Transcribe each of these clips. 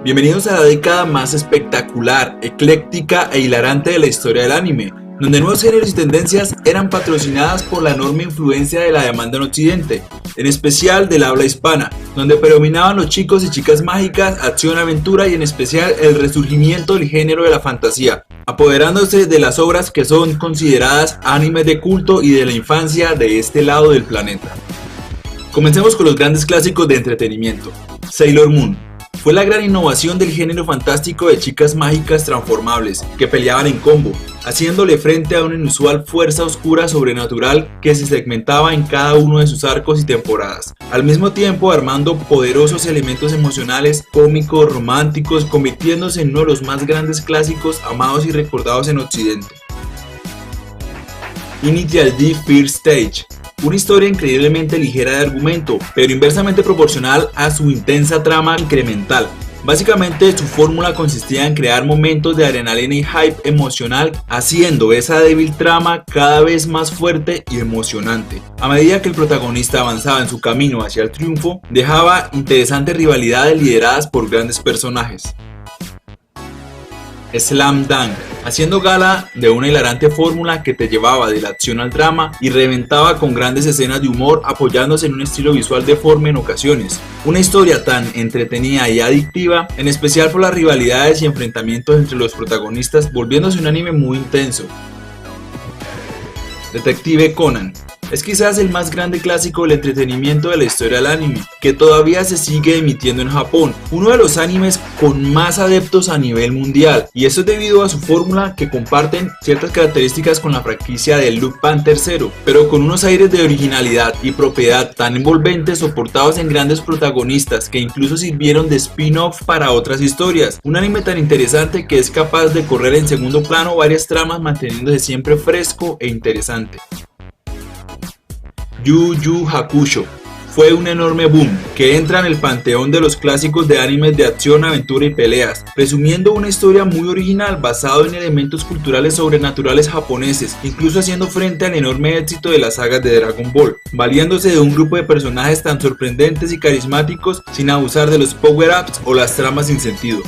Bienvenidos a la década más espectacular, ecléctica e hilarante de la historia del anime, donde nuevos géneros y tendencias eran patrocinadas por la enorme influencia de la demanda en Occidente, en especial del habla hispana, donde predominaban los chicos y chicas mágicas, acción, aventura y en especial el resurgimiento del género de la fantasía, apoderándose de las obras que son consideradas animes de culto y de la infancia de este lado del planeta. Comencemos con los grandes clásicos de entretenimiento. Sailor Moon fue la gran innovación del género fantástico de chicas mágicas transformables que peleaban en combo, haciéndole frente a una inusual fuerza oscura sobrenatural que se segmentaba en cada uno de sus arcos y temporadas, al mismo tiempo armando poderosos elementos emocionales, cómicos, románticos, convirtiéndose en uno de los más grandes clásicos amados y recordados en Occidente. Initial D First Stage. Una historia increíblemente ligera de argumento, pero inversamente proporcional a su intensa trama incremental. Básicamente su fórmula consistía en crear momentos de adrenalina y hype emocional, haciendo esa débil trama cada vez más fuerte y emocionante. A medida que el protagonista avanzaba en su camino hacia el triunfo, dejaba interesantes rivalidades lideradas por grandes personajes. Slam Dunk, haciendo gala de una hilarante fórmula que te llevaba de la acción al drama y reventaba con grandes escenas de humor apoyándose en un estilo visual deforme en ocasiones. Una historia tan entretenida y adictiva, en especial por las rivalidades y enfrentamientos entre los protagonistas, volviéndose un anime muy intenso. Detective Conan. Es quizás el más grande clásico del entretenimiento de la historia del anime, que todavía se sigue emitiendo en Japón, uno de los animes con más adeptos a nivel mundial, y eso es debido a su fórmula que comparten ciertas características con la franquicia de Lupin III, pero con unos aires de originalidad y propiedad tan envolventes soportados en grandes protagonistas que incluso sirvieron de spin-off para otras historias. Un anime tan interesante que es capaz de correr en segundo plano varias tramas manteniéndose siempre fresco e interesante. Yu Yu Hakusho fue un enorme boom que entra en el panteón de los clásicos de animes de acción, aventura y peleas, presumiendo una historia muy original basado en elementos culturales sobrenaturales japoneses, incluso haciendo frente al enorme éxito de las sagas de Dragon Ball, valiéndose de un grupo de personajes tan sorprendentes y carismáticos sin abusar de los power-ups o las tramas sin sentido.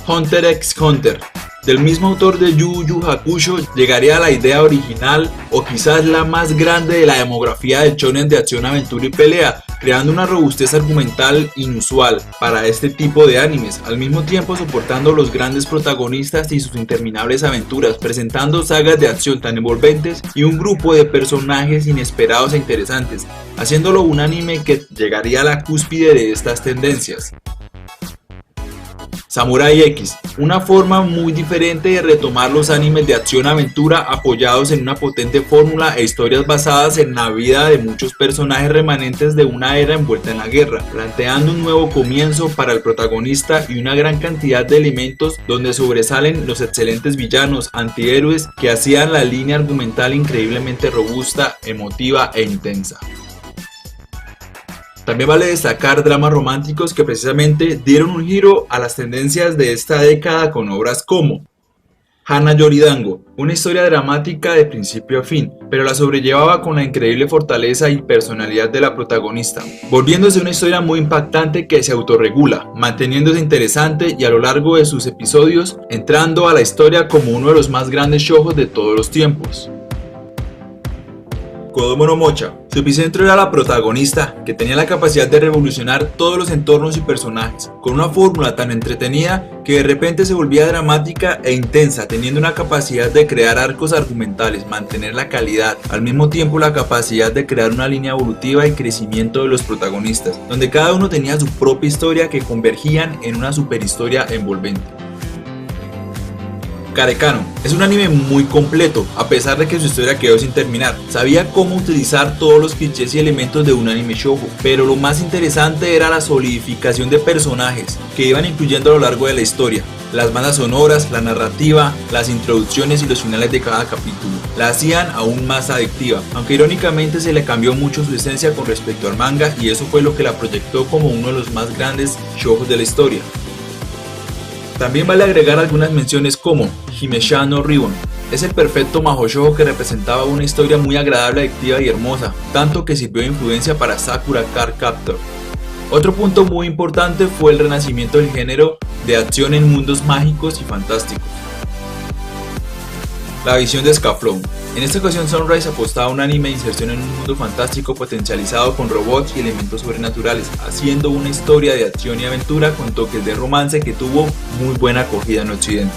Hunter x Hunter. Del mismo autor de Yu Yu Hakusho llegaría a la idea original o quizás la más grande de la demografía del shonen de acción, aventura y pelea, creando una robustez argumental inusual para este tipo de animes, al mismo tiempo soportando los grandes protagonistas y sus interminables aventuras, presentando sagas de acción tan envolventes y un grupo de personajes inesperados e interesantes, haciéndolo un anime que llegaría a la cúspide de estas tendencias. Samurai X, una forma muy diferente de retomar los animes de acción-aventura apoyados en una potente fórmula e historias basadas en la vida de muchos personajes remanentes de una era envuelta en la guerra, planteando un nuevo comienzo para el protagonista y una gran cantidad de elementos donde sobresalen los excelentes villanos, antihéroes que hacían la línea argumental increíblemente robusta, emotiva e intensa. También vale destacar dramas románticos que precisamente dieron un giro a las tendencias de esta década con obras como Hana Yoridango, una historia dramática de principio a fin, pero la sobrellevaba con la increíble fortaleza y personalidad de la protagonista, volviéndose una historia muy impactante que se autorregula, manteniéndose interesante y a lo largo de sus episodios entrando a la historia como uno de los más grandes shoujos de todos los tiempos. Kodomo no Mocha. Su epicentro era la protagonista, que tenía la capacidad de revolucionar todos los entornos y personajes, con una fórmula tan entretenida que de repente se volvía dramática e intensa, teniendo una capacidad de crear arcos argumentales, mantener la calidad, al mismo tiempo la capacidad de crear una línea evolutiva y crecimiento de los protagonistas, donde cada uno tenía su propia historia que convergían en una superhistoria envolvente. Karekano es un anime muy completo, a pesar de que su historia quedó sin terminar. Sabía cómo utilizar todos los clichés y elementos de un anime shoujo, pero lo más interesante era la solidificación de personajes que iban incluyendo a lo largo de la historia. Las bandas sonoras, la narrativa, las introducciones y los finales de cada capítulo la hacían aún más adictiva, aunque irónicamente se le cambió mucho su esencia con respecto al manga y eso fue lo que la proyectó como uno de los más grandes shoujos de la historia. También vale agregar algunas menciones como Himesha no Ribbon. Es el perfecto mahou shoujo que representaba una historia muy agradable, adictiva y hermosa, tanto que sirvió de influencia para Sakura Card Captor. Otro punto muy importante fue el renacimiento del género de acción en mundos mágicos y fantásticos. La visión de Scaflón. En esta ocasión Sunrise apostaba a un anime de inserción en un mundo fantástico potencializado con robots y elementos sobrenaturales, haciendo una historia de acción y aventura con toques de romance que tuvo muy buena acogida en Occidente.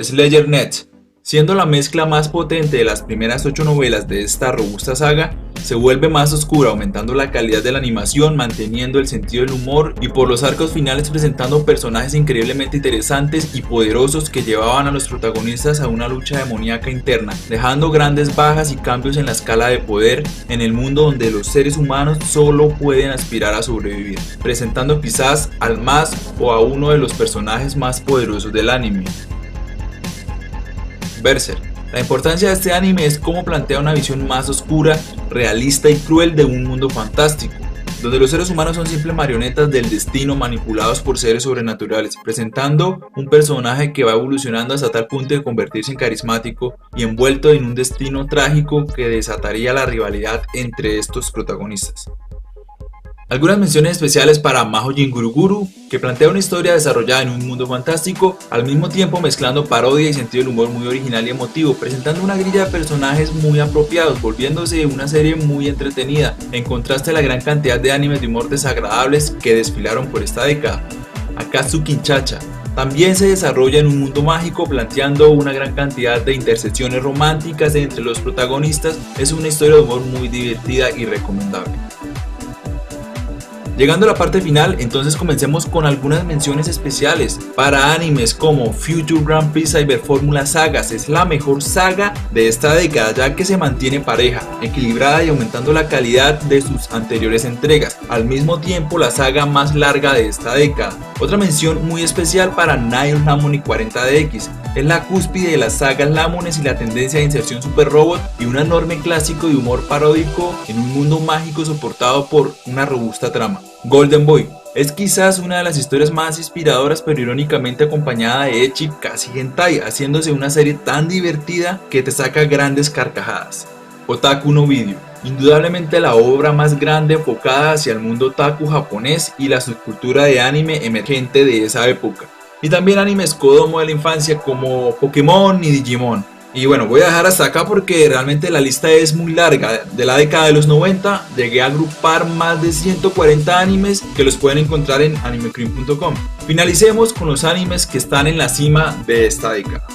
Slayer Net. Siendo la mezcla más potente de las primeras 8 novelas de esta robusta saga, se vuelve más oscura, aumentando la calidad de la animación, manteniendo el sentido del humor y por los arcos finales presentando personajes increíblemente interesantes y poderosos que llevaban a los protagonistas a una lucha demoníaca interna, dejando grandes bajas y cambios en la escala de poder en el mundo donde los seres humanos solo pueden aspirar a sobrevivir, presentando quizás al más o a uno de los personajes más poderosos del anime. Berserk. La importancia de este anime es cómo plantea una visión más oscura, realista y cruel de un mundo fantástico, donde los seres humanos son simples marionetas del destino manipulados por seres sobrenaturales, presentando un personaje que va evolucionando hasta tal punto de convertirse en carismático y envuelto en un destino trágico que desataría la rivalidad entre estos protagonistas. Algunas menciones especiales para Mahojin Guruguru, que plantea una historia desarrollada en un mundo fantástico, al mismo tiempo mezclando parodia y sentido del humor muy original y emotivo, presentando una grilla de personajes muy apropiados, volviéndose una serie muy entretenida, en contraste a la gran cantidad de animes de humor desagradables que desfilaron por esta década. Akatsuki Chacha también se desarrolla en un mundo mágico, planteando una gran cantidad de intersecciones románticas entre los protagonistas. Es una historia de humor muy divertida y recomendable. Llegando a la parte final, entonces comencemos con algunas menciones especiales para animes como Future Grand Prix Cyber Formula Sagas. Es la mejor saga de esta década, ya que se mantiene pareja, equilibrada y aumentando la calidad de sus anteriores entregas, al mismo tiempo la saga más larga de esta década. Otra mención muy especial para Nier Harmony 40DX, es la cúspide de las sagas Lamones y la tendencia de inserción Super Robot y un enorme clásico de humor paródico en un mundo mágico soportado por una robusta trama. Golden Boy es quizás una de las historias más inspiradoras, pero irónicamente acompañada de ecchi casi hentai, haciéndose una serie tan divertida que te saca grandes carcajadas. Otaku no Video, indudablemente la obra más grande enfocada hacia el mundo otaku japonés y la subcultura de anime emergente de esa época. Y también animes kodomo de la infancia como Pokémon y Digimon. Y bueno, voy a dejar hasta acá porque realmente la lista es muy larga. De la década de los 90 llegué a agrupar más de 140 animes que los pueden encontrar en animecream.com. Finalicemos con los animes que están en la cima de esta década.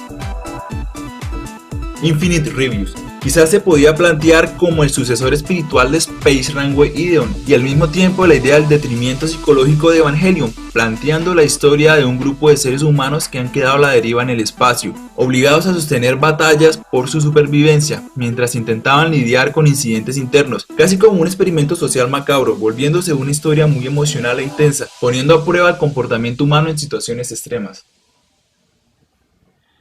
Infinite Reviews. Quizás se podía plantear como el sucesor espiritual de Space Runway Ideon y al mismo tiempo la idea del detrimento psicológico de Evangelion, planteando la historia de un grupo de seres humanos que han quedado a la deriva en el espacio, obligados a sostener batallas por su supervivencia, mientras intentaban lidiar con incidentes internos, casi como un experimento social macabro, volviéndose una historia muy emocional e intensa, poniendo a prueba el comportamiento humano en situaciones extremas.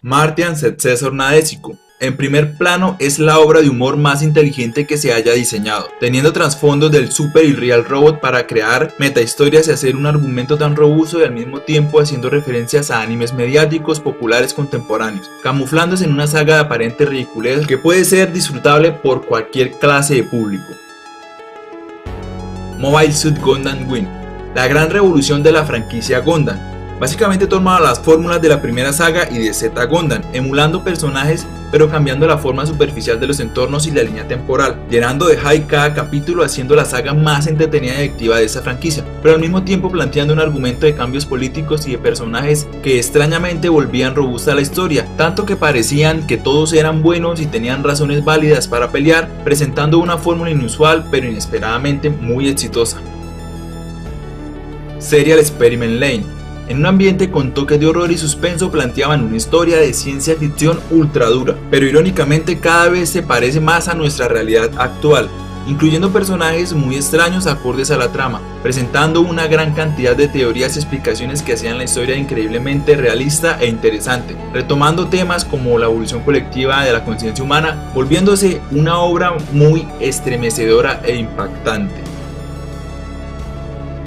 Martian Successor Nadesico. En primer plano es la obra de humor más inteligente que se haya diseñado, teniendo trasfondos del Super y Real Robot para crear metahistorias y hacer un argumento tan robusto y al mismo tiempo haciendo referencias a animes mediáticos populares contemporáneos, camuflándose en una saga de aparente ridiculez que puede ser disfrutable por cualquier clase de público. Mobile Suit Gundam Wing, la gran revolución de la franquicia Gundam. Básicamente toma las fórmulas de la primera saga y de Z Gundam, emulando personajes pero cambiando la forma superficial de los entornos y la línea temporal, llenando de hype cada capítulo, haciendo la saga más entretenida y adictiva de esta franquicia, pero al mismo tiempo planteando un argumento de cambios políticos y de personajes que extrañamente volvían robusta la historia, tanto que parecían que todos eran buenos y tenían razones válidas para pelear, presentando una fórmula inusual pero inesperadamente muy exitosa. Serial Experiment Lane. En un ambiente con toques de horror y suspenso planteaban una historia de ciencia ficción ultra dura, pero irónicamente cada vez se parece más a nuestra realidad actual, incluyendo personajes muy extraños acordes a la trama, presentando una gran cantidad de teorías y explicaciones que hacían la historia increíblemente realista e interesante, retomando temas como la evolución colectiva de la conciencia humana, volviéndose una obra muy estremecedora e impactante.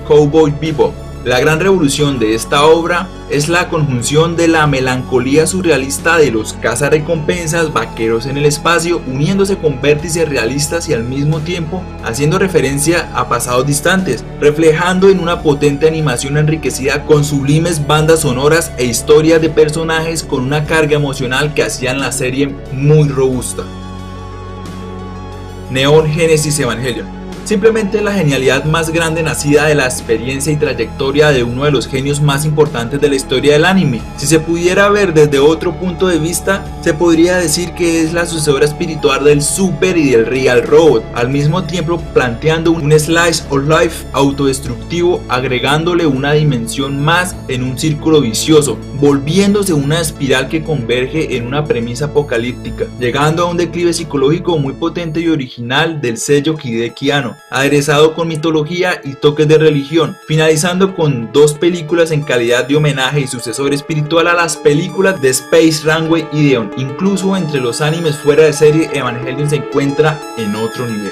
Cowboy Bebop. La gran revolución de esta obra es la conjunción de la melancolía surrealista de los cazarrecompensas vaqueros en el espacio, uniéndose con vértices realistas y al mismo tiempo haciendo referencia a pasados distantes, reflejando en una potente animación enriquecida con sublimes bandas sonoras e historias de personajes con una carga emocional que hacían la serie muy robusta. Neon Genesis Evangelion. Simplemente la genialidad más grande nacida de la experiencia y trayectoria de uno de los genios más importantes de la historia del anime. Si se pudiera ver desde otro punto de vista, se podría decir que es la sucesora espiritual del Super y del Real Robot, al mismo tiempo planteando un slice of life autodestructivo, agregándole una dimensión más en un círculo vicioso, volviéndose una espiral que converge en una premisa apocalíptica, llegando a un declive psicológico muy potente y original del sello Hideki Anno, aderezado con mitología y toques de religión, finalizando con 2 películas en calidad de homenaje y sucesor espiritual a las películas de Space Runway y Deon. Incluso entre los animes fuera de serie, Evangelion se encuentra en otro nivel.